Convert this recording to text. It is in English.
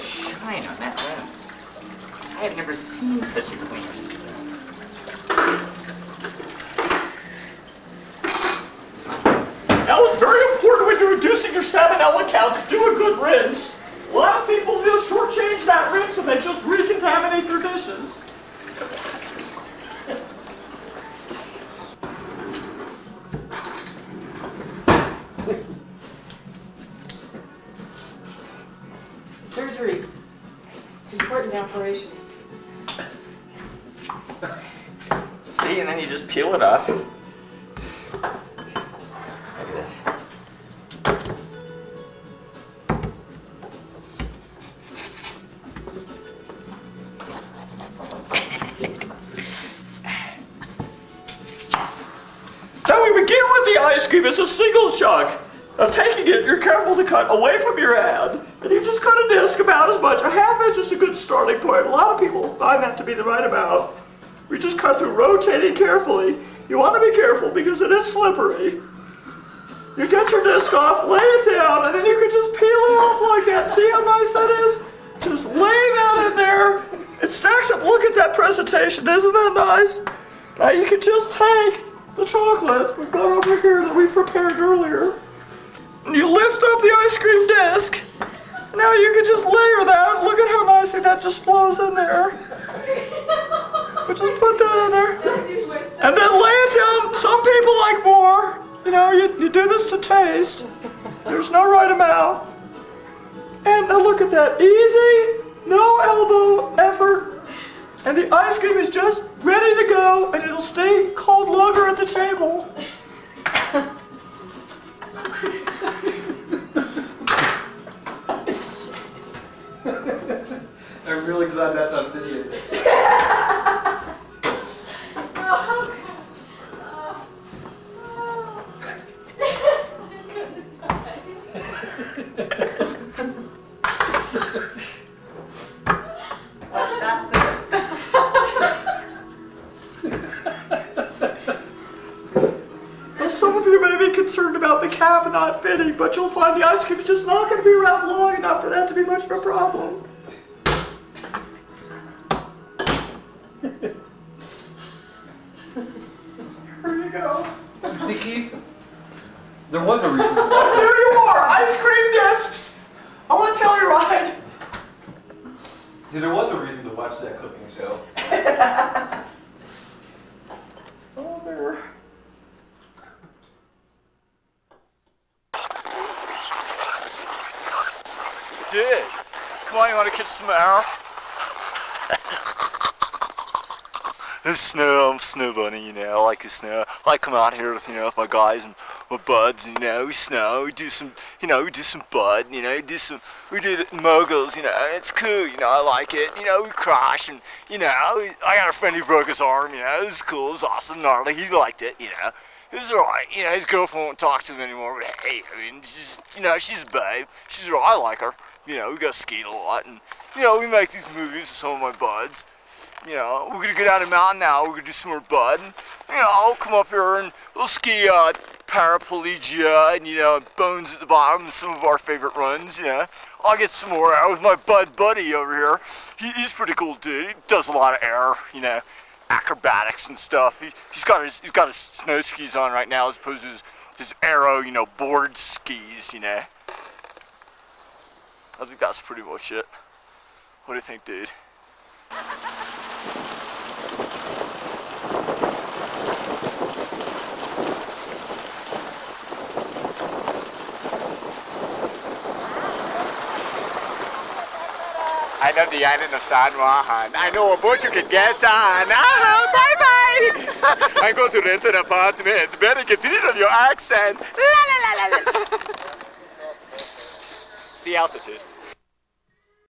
shine on that lens. I have never seen such a clean lens. Now it's very important when you're reducing your salmonella count to do a good rinse. A lot of people just shortchange that rinse and they just recontaminate their dishes. Surgery. Important operation. See, and then you just peel it off. Look at this. Now we begin with the ice cream. It's a single chunk. Now taking it, you're careful to cut away from your hand. And you just cut a disc about as much. A half inch is a good starting point. A lot of people find that to be the right amount. We just cut through, rotating carefully. You want to be careful because it is slippery. You get your disc off, lay it down, and then you can just peel it off like that. See how nice that is? Just lay that in there. It stacks up. Look at that presentation. Isn't that nice? Now you can just take the chocolate we've got over here that we prepared earlier. And you lift up the ice cream disc. Now you can just layer that. Look at how nicely that just flows in there. But just put that in there. And then lay it down. Some people like more. You know, you do this to taste. There's no right amount. And now look at that. Easy, no elbow effort. And the ice cream is just ready to go, and it'll stay cold longer at the table. I'm really glad that's on video. Some of you may be concerned about the cap not fitting, but you'll find the ice cream is just not going to be around long enough for that to be much of a problem. Here you go. See, Keith? There was a reason. Oh, here you are, ice cream discs. I want to tell you right. See, there was a reason to watch that cooking show. Oh, there. Dude, come on, you want to catch some air? It's snow, I'm a snow bunny, you know, I like the snow. I like come out here with, you know, with my guys and my buds, and, you know, we snow, we do some, you know, we do some bud, you know, we do moguls, you know, it's cool, you know, I like it, you know, we crash, and, you know, I got a friend who broke his arm, you know, it was cool, it was awesome, gnarly, he liked it, you know. It was alright, you know, his girlfriend won't talk to him anymore, but hey, I mean, you know, she's a babe, she's alright, I like her, you know, we go skate a lot, and, you know, we make these movies with some of my buds. You know, we're gonna go down the mountain now, we're gonna do some more bud, and, you know, I'll come up here and we'll ski paraplegia and, you know, bones at the bottom, some of our favorite runs, you know. I'll get some more air with my bud buddy over here. He's pretty cool dude, he does a lot of air, you know, acrobatics and stuff. He's got his snow skis on right now as opposed to his aero, you know, board skis, you know. I think that's pretty much it. What do you think, dude? I know the island of San Juan. I know a boat you can get on. Bye-bye! I'm going to rent an apartment. Better get rid of your accent. La la la la la. It's the altitude.